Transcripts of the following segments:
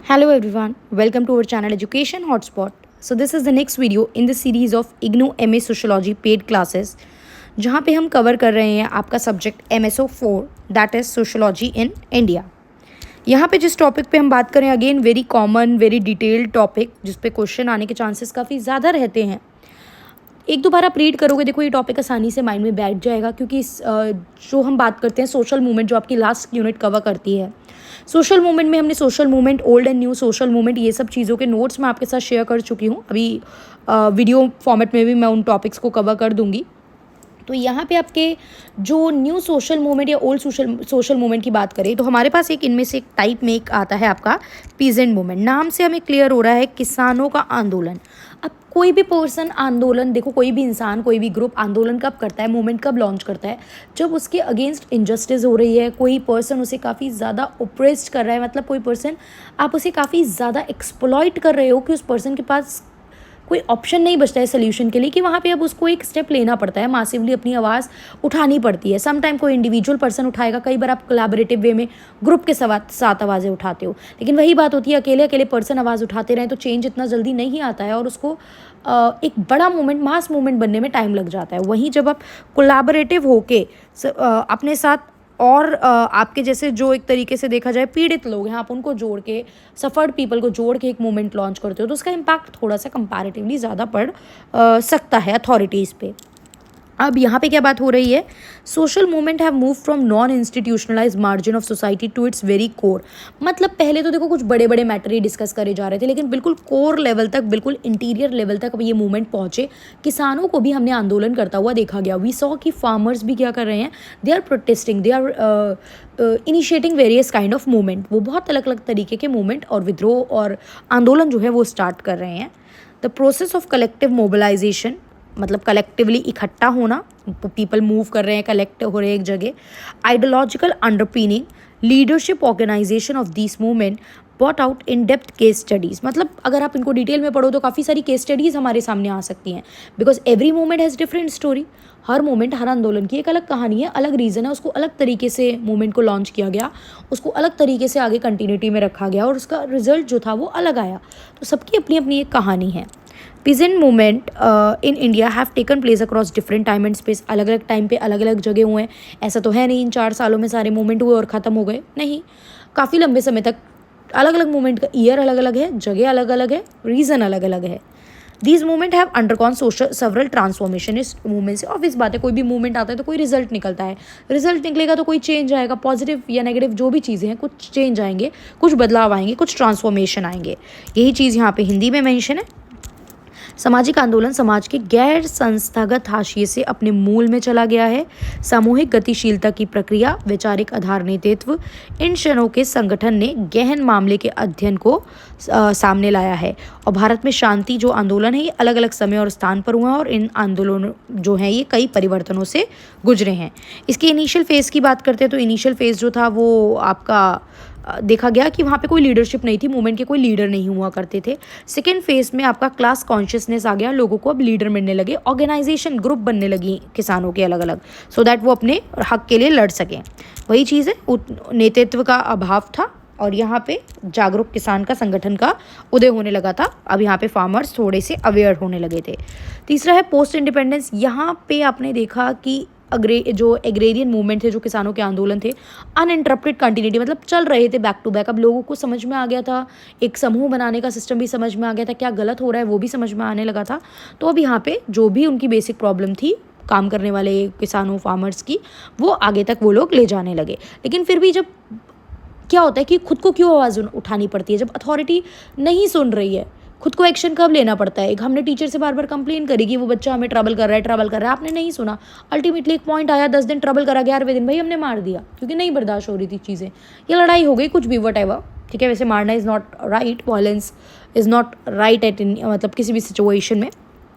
Hello everyone, welcome to our channel Education Hotspot. So this is the next video in the series of IGNOU MA Sociology paid classes जहाँ पे हम cover कर रहे हैं आपका subject MSO4 that is sociology in India. यहाँ पे जिस टॉपिक पे हम बात करें again very common very detailed topic जिस पे क्वेश्चन आने के चांसेस काफ़ी ज़्यादा रहते हैं। एक दो बार आप रीड करोगे देखो ये टॉपिक आसानी से माइंड में बैठ जाएगा क्योंकि जो हम बात करते हैं सोशल मूवमेंट जो आपकी लास्ट यूनिट कवर करती है। सोशल मूवमेंट में हमने social movement old and new social movement ये सब चीज़ों के नोट्स मैं आपके साथ शेयर कर चुकी हूँ। अभी वीडियो फॉर्मेट में भी मैं उन टॉपिक्स को कवर कर दूँगी। तो यहाँ पे आपके जो न्यू सोशल मूवमेंट या ओल्ड सोशल मूवमेंट की बात करें तो हमारे पास एक इनमें से एक टाइप में एक आता है आपका पीजेंट मूवमेंट। नाम से हमें क्लियर हो रहा है किसानों का आंदोलन। अब कोई भी पर्सन आंदोलन देखो कोई भी इंसान कोई भी ग्रुप आंदोलन कब करता है, मूवमेंट कब लॉन्च करता है, जब उसके अगेंस्ट इनजस्टिस हो रही है, कोई पर्सन उसे काफ़ी ज़्यादा ओप्रेस्ड कर रहा है, मतलब कोई पर्सन आप उसे काफ़ी ज़्यादा एक्सप्लॉइट कर रहे हो कि उस पर्सन के पास कोई ऑप्शन नहीं बचता है सोल्यूशन के लिए कि वहाँ पे अब उसको एक स्टेप लेना पड़ता है, मासिवली अपनी आवाज़ उठानी पड़ती है। सम टाइम कोई इंडिविजुअल पर्सन उठाएगा, कई बार आप कोलैबोरेटिव वे में ग्रुप के साथ आवाज़ें उठाते हो, लेकिन वही बात होती है अकेले अकेले पर्सन आवाज़ उठाते रहें तो चेंज इतना जल्दी नहीं आता है और उसको एक बड़ा मूवमेंट मास मूवमेंट बनने में टाइम लग जाता है। वहीं जब आप कोलैबोरेटिव होके अपने साथ और आपके जैसे जो एक तरीके से देखा जाए पीड़ित लोग हैं आप उनको जोड़ के सफ़र्ड पीपल को जोड़ के एक मूवमेंट लॉन्च करते हो तो उसका इम्पैक्ट थोड़ा सा कंपैरेटिवली ज़्यादा पड़ सकता है अथॉरिटीज़ पे। अब यहाँ पे क्या बात हो रही है, social movement have move from non institutionalise margin of society to its very core. मतलब पहले तो देखो कुछ बड़े बड़े मैटर ही डिस्कस करे जा रहे थे लेकिन बिल्कुल कोर लेवल तक बिल्कुल इंटीरियर लेवल तक अब ये मूवमेंट पहुँचे। किसानों को भी हमने आंदोलन करता हुआ देखा गया। वी सॉ कि फार्मर्स भी क्या कर रहे हैं, they are protesting, they are initiating various kind of movement. वो बहुत अलग अलग तरीके के मूवमेंट और विद्रोह और आंदोलन जो है वो स्टार्ट कर रहे हैं। The process of collective mobilisation मतलब कलेक्टिवली इकट्ठा होना, पीपल मूव कर रहे हैं, कलेक्ट हो रहे हैं एक जगह। Ideological underpinning, leadership organisation of this movement brought out in depth case studies. मतलब अगर आप इनको डिटेल में पढ़ो तो काफ़ी सारी केस स्टडीज़ हमारे सामने आ सकती हैं because every movement has different story. हर मूवमेंट हर आंदोलन की एक अलग कहानी है, अलग रीज़न है, उसको अलग तरीके से मूवमेंट को लॉन्च किया गया, उसको अलग तरीके से आगे कंटिन्यूटी में रखा गया और उसका रिजल्ट जो था वो अलग आया। तो सबकी अपनी अपनी एक कहानी है। Peasant movement in India have taken place across different time and space. अलग अलग टाइम पे अलग अलग जगह हुए हैं। ऐसा तो है नहीं इन 4 सालों में सारे मूवमेंट हुए और ख़त्म हो गए, नहीं, काफ़ी लंबे समय तक अलग अलग मूवमेंट का ईयर अलग अलग है, जगह अलग अलग है, रीज़न अलग अलग है। These movement have undergone social several transformation. इस मूवमेंट से ऑब्वियस बात है कोई भी मूवमेंट आता है तो कोई रिजल्ट निकलता है, रिजल्ट निकलेगा तो कोई चेंज आएगा, पॉजिटिव या नेगेटिव जो भी चीज़ें हैं कुछ चेंज आएंगे, कुछ बदलाव आएंगे, कुछ ट्रांसफॉर्मेशन आएंगे। यही चीज़ यहाँ पे हिंदी में मेंशन है। सामाजिक आंदोलन समाज के गैर संस्थागत हाशिए से अपने मूल में चला गया है। सामूहिक गतिशीलता की प्रक्रिया, वैचारिक आधार नेतृत्व, इन क्षणों के संगठन ने गहन मामले के अध्ययन को सामने लाया है। और भारत में शांति जो आंदोलन है ये अलग अलग समय और स्थान पर हुआ है और इन आंदोलनों जो हैं ये कई परिवर्तनों से गुजरे हैं। इसके इनिशियल फेज़ की बात करते हैं तो इनिशियल फेज़ जो था वो आपका देखा गया कि वहाँ पे कोई लीडरशिप नहीं थी, मूवमेंट के कोई लीडर नहीं हुआ करते थे। सेकेंड फेज में आपका क्लास कॉन्शियसनेस आ गया, लोगों को अब लीडर मिलने लगे, ऑर्गेनाइजेशन ग्रुप बनने लगी किसानों के अलग अलग, सो दैट वो अपने हक के लिए लड़ सकें। वही चीज़ है, नेतृत्व का अभाव था और यहाँ पे जागरूक किसान का संगठन का उदय होने लगा था। अब यहाँ पे फार्मर्स थोड़े से अवेयर होने लगे थे। तीसरा है पोस्ट इंडिपेंडेंस। यहाँ पे आपने देखा कि जो एग्रेरियन मूवमेंट थे, जो किसानों के आंदोलन थे, अनइंटरप्टेड कंटिन्यूटी मतलब चल रहे थे बैक टू बैक। अब लोगों को समझ में आ गया था, एक समूह बनाने का सिस्टम भी समझ में आ गया था, क्या गलत हो रहा है वो भी समझ में आने लगा था। तो अब यहाँ पे जो भी उनकी बेसिक प्रॉब्लम थी काम करने वाले किसानों फार्मर्स की, वो आगे तक वो लोग ले जाने लगे। लेकिन फिर भी जब क्या होता है कि खुद को क्यों आवाज़ उठानी पड़ती है, जब अथॉरिटी नहीं सुन रही है, खुद को एक्शन कब लेना पड़ता है। एक हमने टीचर से बार बार कंप्लेन करी कि वो बच्चा हमें ट्रबल कर रहा है, आपने नहीं सुना। अल्टीमेटली एक पॉइंट आया, 10 दिन ट्रबल करा, 11वें दिन भाई हमने मार दिया क्योंकि नहीं बर्दाश्त हो रही थी चीज़ें, ये लड़ाई हो गई, कुछ भी वट एवर, ठीक है। वैसे मारना is not right, violence is not right at इन मतलब किसी भी सिचुएशन में।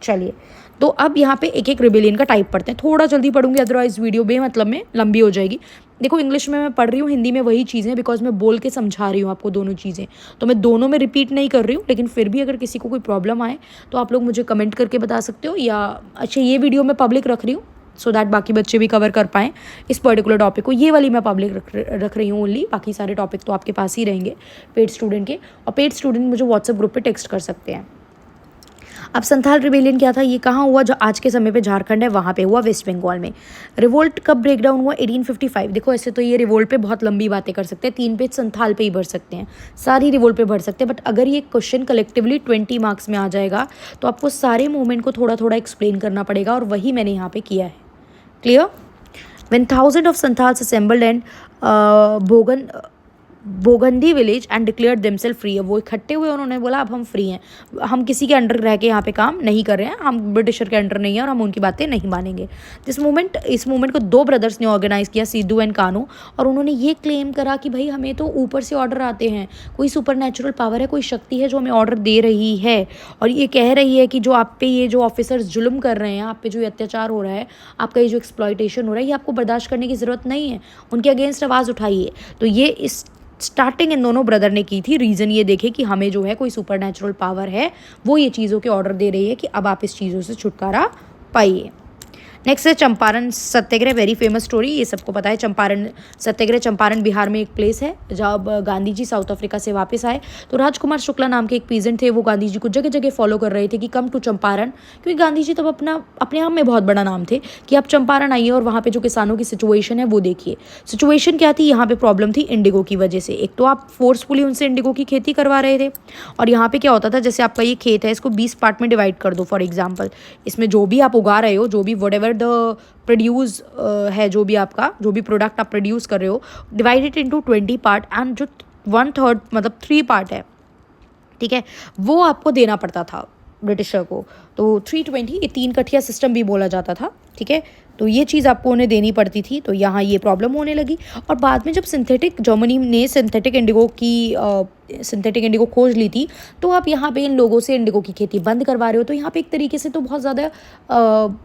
चलिए, तो अब यहाँ पे एक एक रिबेलियन का टाइप पढ़ते हैं। थोड़ा जल्दी पढ़ूंगी अदरवाइज वीडियो बेमतलब में लंबी हो जाएगी। देखो इंग्लिश में मैं पढ़ रही हूँ, हिंदी में वही चीज़ें, बिकॉज मैं बोल के समझा रही हूँ आपको दोनों चीज़ें, तो मैं दोनों में रिपीट नहीं कर रही हूँ। लेकिन फिर भी अगर किसी को कोई प्रॉब्लम आए तो आप लोग मुझे कमेंट करके बता सकते हो, या अच्छा ये वीडियो मैं पब्लिक रख रही हूँ, सो दैट बाकी बच्चे भी कवर कर पाएँ इस पर्टिकुलर टॉपिक को। ये वाली मैं पब्लिक रख रही हूँ ओनली, बाकी सारे टॉपिक तो आपके पास ही रहेंगे पेड स्टूडेंट के। और पेड स्टूडेंट मुझे व्हाट्सएप ग्रुप पे टेक्स्ट कर सकते हैं। अब संथाल रिबेलियन क्या था, ये कहाँ हुआ, जो आज के समय पे झारखंड है वहाँ पे हुआ, वेस्ट बंगाल में। रिवोल्ट कब ब्रेक डाउन हुआ, 1855। देखो ऐसे तो ये रिवोल्ट पे बहुत लंबी बातें कर सकते हैं, 3 पेज संथाल पे ही भर सकते हैं, सारी रिवोल्ट पे भर सकते हैं, बट अगर ये क्वेश्चन कलेक्टिवली 20 मार्क्स में आ जाएगा तो आपको सारे मूवमेंट को थोड़ा थोड़ा एक्सप्लेन करना पड़ेगा, और वही मैंने यहाँ पे किया है। Clear? When thousands of Santals assembled and Bhognadih village and declared themselves free. अब वो इकट्ठे हुए, उन्होंने बोला अब हम फ्री हैं, हम किसी के अंडर रह के यहाँ पे काम नहीं कर रहे हैं, हम ब्रिटिशर के अंडर नहीं हैं और हम उनकी बातें नहीं मानेंगे। इस मूवमेंट को 2 ब्रदर्स ने ऑर्गेनाइज किया, सिद्धू एंड कानू, और उन्होंने ये क्लेम करा कि भाई हमें तो ऊपर से ऑर्डर आते हैं, कोई सुपर नेचुरल पावर है, कोई शक्ति है जो हमें ऑर्डर दे रही है, और ये कह रही है कि जो आप पे ये जो ऑफिसर्स जुल्म कर रहे हैं, आप पे जो अत्याचार हो रहा है, आपका ये जो एक्सप्लॉयटेशन हो रहा है, ये आपको बर्दाश्त करने की ज़रूरत नहीं है, उनके अगेंस्ट आवाज़ उठाइए। तो ये इस स्टार्टिंग इन दोनों ब्रदर ने की थी। रीज़न ये देखे कि हमें जो है कोई सुपर नेचुरल पावर है, वो ये चीज़ों के ऑर्डर दे रही है कि अब आप इस चीज़ों से छुटकारा पाइए। नेक्स्ट है चंपारण सत्याग्रह, वेरी फेमस स्टोरी, ये सबको पता है। चंपारण सत्याग्रह, चंपारण बिहार में एक प्लेस है। जब गांधी जी साउथ अफ्रीका से वापस आए तो राजकुमार शुक्ला नाम के एक पीजेंट थे, वो गांधी जी को जगह जगह फॉलो कर रहे थे कि कम टू चंपारण, क्योंकि गांधी जी तब अपने आप में बहुत बड़ा नाम थे कि आप चंपारण आइए और वहाँ पे जो किसानों की सिचुएशन है वो देखिए। सिचुएशन क्या थी, यहाँ पे प्रॉब्लम थी इंडिगो की वजह से। एक तो आप फोर्सफुली उनसे इंडिगो की खेती करवा रहे थे, और यहाँ पे क्या होता था, जैसे आपका ये खेत है, इसको 20 पार्ट में डिवाइड कर दो फॉर एग्जाम्पल, इसमें जो भी आप उगा रहे हो, जो भी वट द प्रोड्यूस है, जो भी प्रोडक्ट आप प्रोड्यूस कर रहे हो, डिवाइडेड इनटू 20 पार्ट, एंड जो 1/3 मतलब 3 पार्ट है, ठीक है, वो आपको देना पड़ता था ब्रिटिशर को। तो 320, ये 3 कठिया सिस्टम भी बोला जाता था, ठीक है। तो ये चीज़ आपको उन्हें देनी पड़ती थी, तो यहाँ ये प्रॉब्लम होने लगी। और बाद में जब जर्मनी ने सिंथेटिक इंडिगो खोज ली थी, तो आप यहाँ पे इन लोगों से इंडिगो की खेती बंद करवा रहे हो। तो यहाँ पे एक तरीके से तो बहुत ज़्यादा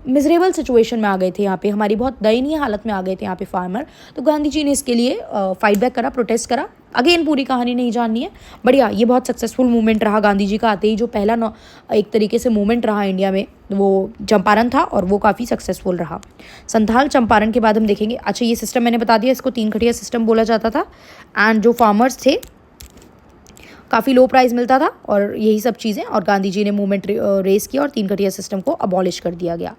मिजरेबल सिचुएशन में आ गए थे, यहाँ पे हमारी बहुत दयनीय हालत में आ गए थे यहाँ पे फार्मर। तो गांधी जी ने इसके लिए फाइट बैक करा, प्रोटेस्ट करा। अगेन पूरी कहानी नहीं जाननी है, बढ़िया, ये बहुत सक्सेसफुल मूवमेंट रहा गांधी जी का आते ही। जो पहला एक तरीके से मूवमेंट रहा इंडिया में, वो चंपारण था, और वो काफ़ी सक्सेसफुल रहा। संथाल चंपारण के बाद हम देखेंगे। अच्छा, ये सिस्टम मैंने बता दिया, इसको 3 कठिया सिस्टम बोला जाता था, एंड जो फार्मर्स थे काफ़ी लो प्राइस मिलता था, और यही सब चीज़ें, और गांधी जी ने मूवमेंट रेस किया और 3 कठिया सिस्टम को अबॉलिश कर दिया गया।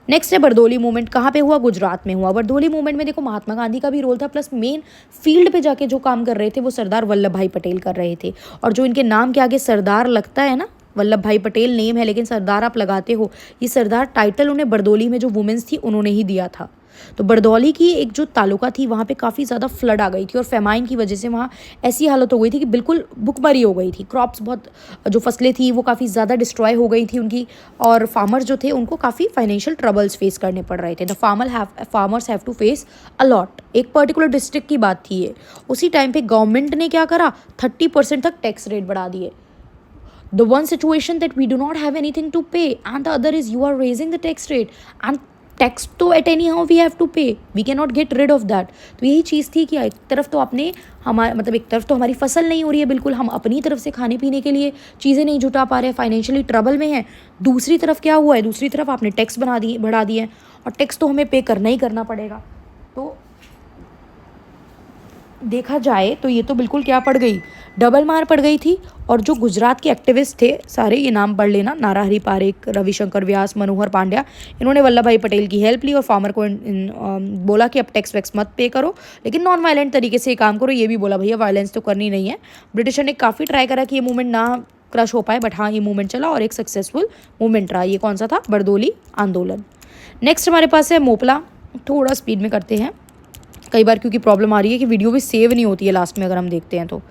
नेक्स्ट है बरदोली मूवमेंट, कहाँ पे हुआ, गुजरात में हुआ। बरदोली मूवमेंट में देखो महात्मा गांधी का भी रोल था, प्लस मेन फील्ड पे जाके जो काम कर रहे थे वो सरदार वल्लभ भाई पटेल कर रहे थे। और जो इनके नाम के आगे सरदार लगता है ना, वल्लभ भाई पटेल नेम है लेकिन सरदार आप लगाते हो, ये सरदार टाइटल उन्हें बरदोली में जो वुमेन्स थी उन्होंने ही दिया था। तो बरदौली की एक जो तालुका थी, वहाँ पे काफ़ी ज़्यादा फ्लड आ गई थी, और फेमाइन की वजह से वहाँ ऐसी हालत हो गई थी कि बिल्कुल भुखमरी हो गई थी। क्रॉप्स बहुत, जो फसलें थी वो काफ़ी ज़्यादा डिस्ट्रॉय हो गई थी उनकी, और फार्मर्स जो थे उनको काफ़ी फाइनेंशियल ट्रबल्स फेस करने पड़ रहे थे। The farmers have to face a lot. एक पर्टिकुलर डिस्ट्रिक्ट की बात थी ये। उसी टाइम पे गवर्नमेंट ने क्या करा, 30% तक टैक्स रेट बढ़ा दिए। The one situation that we do not have anything to pay, and the other is you are raising the tax rate, and tax तो at any how we have to pay, we can not get rid of that. तो यही चीज़ थी कि एक तरफ तो एक तरफ तो हमारी फसल नहीं हो रही है बिल्कुल, हम अपनी तरफ से खाने पीने के लिए चीज़ें नहीं जुटा पा रहे हैं, फाइनेंशियली ट्रबल में हैं। दूसरी तरफ क्या हुआ है, दूसरी तरफ आपने टैक्स बढ़ा दिए, और टैक्स तो हमें पे करना ही करना पड़ेगा। तो देखा जाए तो ये तो बिल्कुल क्या पड़ गई, डबल मार पड़ गई थी। और जो गुजरात के एक्टिविस्ट थे सारे, ये नाम पढ़ लेना, नाराहरी पारेख, रविशंकर व्यास, मनोहर पांड्या, इन्होंने वल्लभ भाई पटेल की हेल्प ली और फार्मर को बोला कि अब टैक्स वैक्स मत पे करो, लेकिन नॉन वायलेंट तरीके से ये काम करो। ये भी बोला भैया वायलेंस तो करनी नहीं है। ब्रिटिशर ने काफ़ी ट्राई करा कि ये मूवमेंट ना क्रश हो पाए, बट हाँ ये मूवमेंट चला और एक सक्सेसफुल मूवमेंट रहा। ये कौन सा था, बरदोली आंदोलन। नेक्स्ट हमारे पास है मोपला। थोड़ा स्पीड में करते हैं, कई बार क्योंकि प्रॉब्लम आ रही है कि वीडियो भी सेव नहीं होती है लास्ट में अगर हम देखते हैं तो।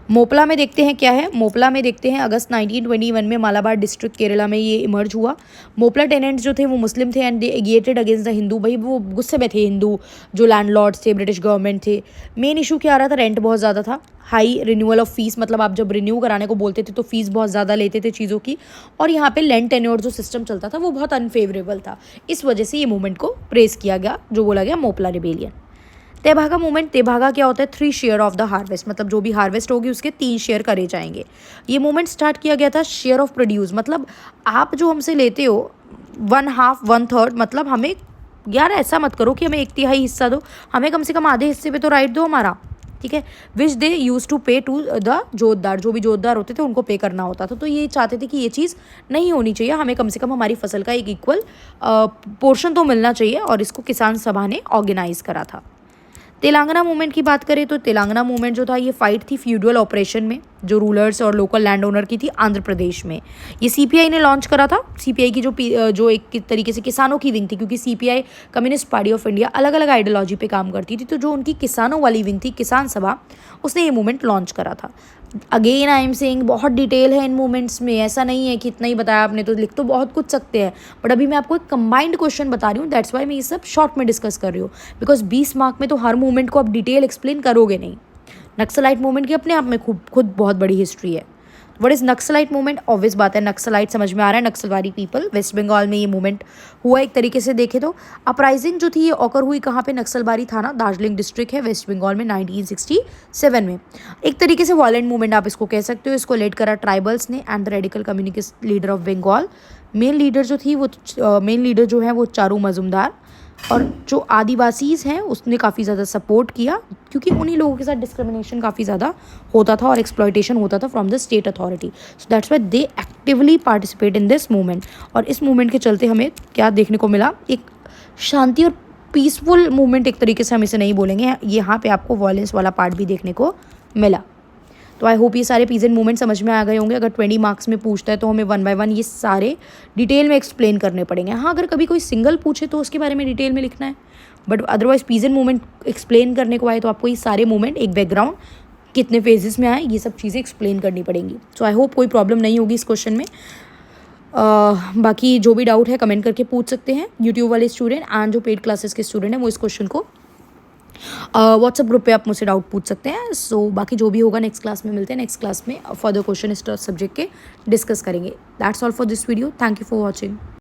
मोपला में देखते हैं क्या है, मोपला में देखते हैं अगस्त 1921 में मालाबार डिस्ट्रिक्ट केरला में ये इमर्ज हुआ। मोपला टेनेंट्स जो थे वो मुस्लिम थे and they agitated against the Hindu. भाई वो गुस्से में थे हिंदू जो लैंडलॉर्ड्स थे, ब्रिटिश गवर्नमेंट थे। मेन इशू क्या आ रहा था, रेंट बहुत ज़्यादा था, हाई रिन्यूअल ऑफ फीस, मतलब आप जब रिन्यू कराने को बोलते थे तो फीस बहुत ज़्यादा लेते थे चीज़ों की, और यहाँ पे लैंड टेन्योर जो सिस्टम चलता था वो बहुत अनफेवरेबल था। इस वजह से ये मूवमेंट को प्रेस किया गया, जो बोला गया मोपला रिबेलियन। तेभागा मूवमेंट, तेभागा क्या होता है, 3 शेयर ऑफ द हार्वेस्ट, मतलब जो भी हार्वेस्ट होगी उसके 3 शेयर करे जाएंगे। ये मूवमेंट स्टार्ट किया गया था शेयर ऑफ प्रोड्यूस, मतलब आप जो हमसे लेते हो 1/2 1/3, मतलब हमें यार ऐसा मत करो कि हमें 1/3 हिस्सा दो, हमें कम से कम आधे हिस्से पे तो राइट दो हमारा, ठीक है। विच दे यूज टू पे टू द जोतदार, जो भी जोतदार होते थे उनको पे करना होता था। तो ये चाहते थे कि ये चीज़ नहीं होनी चाहिए, हमें कम से कम हमारी फसल का एक इक्वल पोर्शन तो मिलना चाहिए, और इसको किसान सभा ने ऑर्गेनाइज करा था। तेलंगाना मूवमेंट की बात करें तो तेलंगाना मूवमेंट जो था ये फाइट थी फ्यूडल ऑपरेशन में, जो रूलर्स और लोकल लैंड ओनर की थी आंध्र प्रदेश में। ये सीपीआई ने लॉन्च करा था। सीपीआई की जो एक तरीके से किसानों की विंग थी, क्योंकि CPI communist party of India अलग अलग आइडियोलॉजी पे काम करती थी, तो जो उनकी किसानों वाली विंग थी किसान सभा, उसने ये मूवमेंट लॉन्च करा था। अगेन आई एम सेइंग बहुत डिटेल है इन मूवमेंट्स में, ऐसा नहीं है कि इतना ही बताया आपने तो लिख तो बहुत कुछ सकते हैं, बट अभी मैं आपको एक कंबाइंड क्वेश्चन बता रही हूँ, दैट्स वाई मैं ये सब शॉर्ट में डिस्कस कर रही हूँ, बिकॉज 20 मार्क में तो हर मूवमेंट को आप डिटेल एक्सप्लेन करोगे नहीं। नक्सलाइट मूवमेंट की अपने आप में खुद बहुत बड़ी हिस्ट्री है। What is naxalite movement? Obvious बात है, नक्सलाइट समझ में आ रहा है, नक्सलवादी पीपल। वेस्ट बंगाल में ये मूवमेंट हुआ एक तरीके से देखे तो। अपराइजिंग जो थी ये ऑकर हुई कहाँ पे? नक्सलबारी थाना, दार्जिलिंग डिस्ट्रिक्ट है वेस्ट बंगाल में, 1967 में। एक तरीके से वॉलेंट मूवमेंट आप इसको कह सकते हो। इसको लेड करा ट्राइबल्स ने and the radical communist leader of Bengal. Main leader जो है वो चारू मजुमदार, और जो आदिवासीज़ हैं उसने काफ़ी ज़्यादा सपोर्ट किया, क्योंकि उन्हीं लोगों के साथ डिस्क्रिमिनेशन काफ़ी ज़्यादा होता था और एक्सप्लॉयटेशन होता था from the state authority. So that's why they actively participate in this movement. और इस मूवमेंट के चलते हमें क्या देखने को मिला? एक शांति और पीसफुल मूवमेंट एक तरीके से हम इसे नहीं बोलेंगे, यहाँ पे आपको वॉयलेंस वाला पार्ट भी देखने को मिला। तो आई होप ये सारे पीजेंट मूवमेंट समझ में आ गए होंगे। अगर 20 मार्क्स में पूछता है तो हमें 1 बाय 1 ये सारे डिटेल में एक्सप्लेन करने पड़ेंगे। हाँ, अगर कभी कोई सिंगल पूछे तो उसके बारे में डिटेल में लिखना है, but otherwise peasant movement explain करने को आए तो आपको ये सारे मूवमेंट, एक बैकग्राउंड, कितने फेजेस में आए, ये सब चीज़ें एक्सप्लेन करनी पड़ेंगी। सो आई होप कोई प्रॉब्लम नहीं होगी इस क्वेश्चन में। बाकी जो भी डाउट है कमेंट करके पूछ सकते हैं। यूट्यूब वाले स्टूडेंट एंड जो पेड क्लासेस के स्टूडेंट हैं वो इस क्वेश्चन को व्हाट्सअप ग्रुप पे आप मुझसे डाउट पूछ सकते हैं। सो बाकी जो भी होगा नेक्स्ट क्लास में मिलते हैं। नेक्स्ट क्लास में फर्दर क्वेश्चन इस सब्जेक्ट के डिस्कस करेंगे। That's all for this video. Thank you for watching.